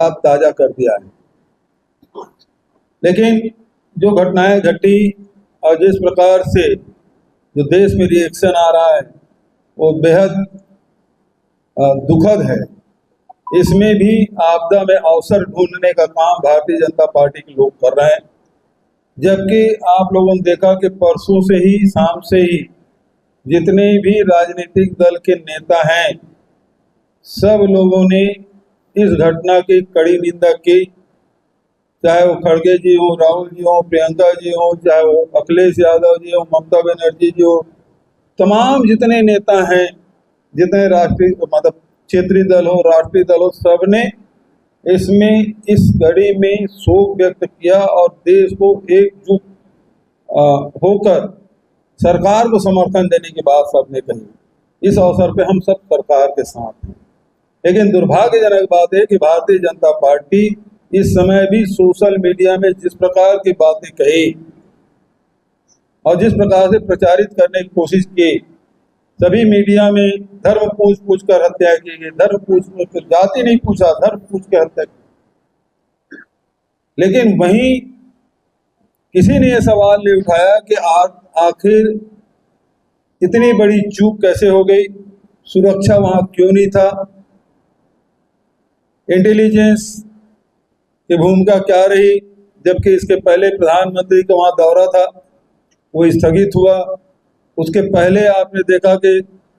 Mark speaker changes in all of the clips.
Speaker 1: आप ताजा कर दिया है। लेकिन जो घटनाएं घटी और जिस प्रकार से जो देश में रिएक्शन आ रहा है वो बेहद दुखद है। इसमें भी आपदा में अवसर ढूंढने का काम भारतीय जनता पार्टी के लोग कर रहे हैं, जबकि आप लोगों ने देखा कि परसों से ही, शाम से ही जितने भी राजनीतिक दल के नेता हैं सब लोगों ने इस घटना की कड़ी निंदा की। चाहे वो खड़गे जी हो, राहुल जी हो, प्रियंका जी हो, चाहे वो अखिलेश यादव जी हो, ममता बनर्जी जी हो, तमाम जितने नेता हैं, जितने राष्ट्रीय मतलब क्षेत्रीय दल हो, राष्ट्रीय दल हो, सबने इसमें इस घड़ी में शोक व्यक्त किया और देश को एकजुट होकर सरकार को समर्थन देने की बात सबने कही। इस अवसर पे हम सब सरकार के साथ हैं। लेकिन दुर्भाग्यजनक बात है कि भारतीय जनता पार्टी इस समय भी सोशल मीडिया में जिस प्रकार की बातें कही और जिस प्रकार से प्रचारित करने की कोशिश की, सभी मीडिया में धर्म पूछ कर हत्या की गई, धर्म पूछ कर, जाति नहीं पूछा, धर्म पूछ के हत्या की। लेकिन वहीं किसी ने यह सवाल नहीं उठाया कि आखिर इतनी बड़ी चूक कैसे हो गई, सुरक्षा वहां क्यों नहीं था, इंटेलिजेंस की भूमिका क्या रही, जबकि इसके पहले प्रधानमंत्री का वहां दौरा था वो स्थगित हुआ। उसके पहले आपने देखा कि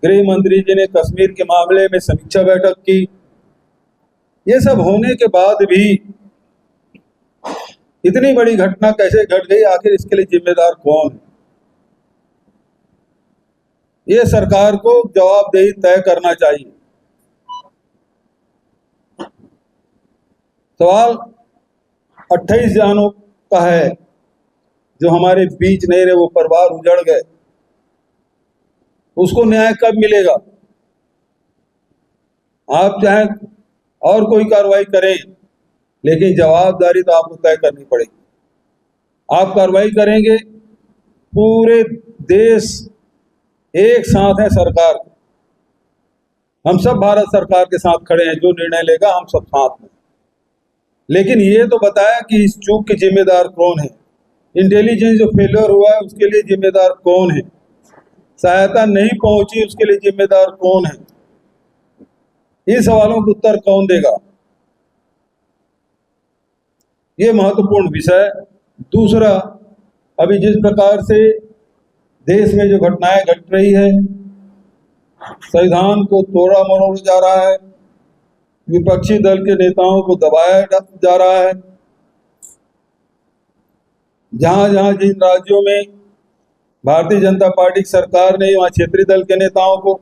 Speaker 1: गृह मंत्री जी ने कश्मीर के मामले में समीक्षा बैठक की। ये सब होने के बाद भी इतनी बड़ी घटना कैसे घट गई, आखिर इसके लिए जिम्मेदार कौन है? ये सरकार को जवाबदेही तय करना चाहिए। सवाल 28 जानों का है जो हमारे बीच नहीं रहे, वो परिवार उजड़ गए, उसको न्याय कब मिलेगा? आप चाहे और कोई कार्रवाई करें, लेकिन जवाबदारी तो आपको तय करनी पड़ेगी। आप कार्रवाई करेंगे, पूरे देश एक साथ है सरकार, हम सब भारत सरकार के साथ खड़े हैं, जो निर्णय लेगा हम सब साथ में। लेकिन ये तो बताया कि इस चूक के जिम्मेदार कौन है, इंटेलिजेंस जो फेलियर हुआ है उसके लिए जिम्मेदार कौन है, सहायता नहीं पहुंची उसके लिए जिम्मेदार कौन है? इन सवालों का उत्तर कौन देगा? ये महत्वपूर्ण विषय। दूसरा, अभी जिस प्रकार से देश में जो घटनाएं घट रही है, संविधान को तोड़ा मरोड़ा जा रहा है, विपक्षी दल के नेताओं को दबाया जा रहा है, जहां जहां जिन राज्यों में भारतीय जनता पार्टी की सरकार ने, वहां क्षेत्रीय दल के नेताओं को,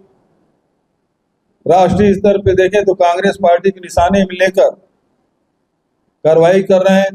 Speaker 1: राष्ट्रीय स्तर पे देखें तो कांग्रेस पार्टी के निशाने में लेकर कार्रवाई कर रहे हैं।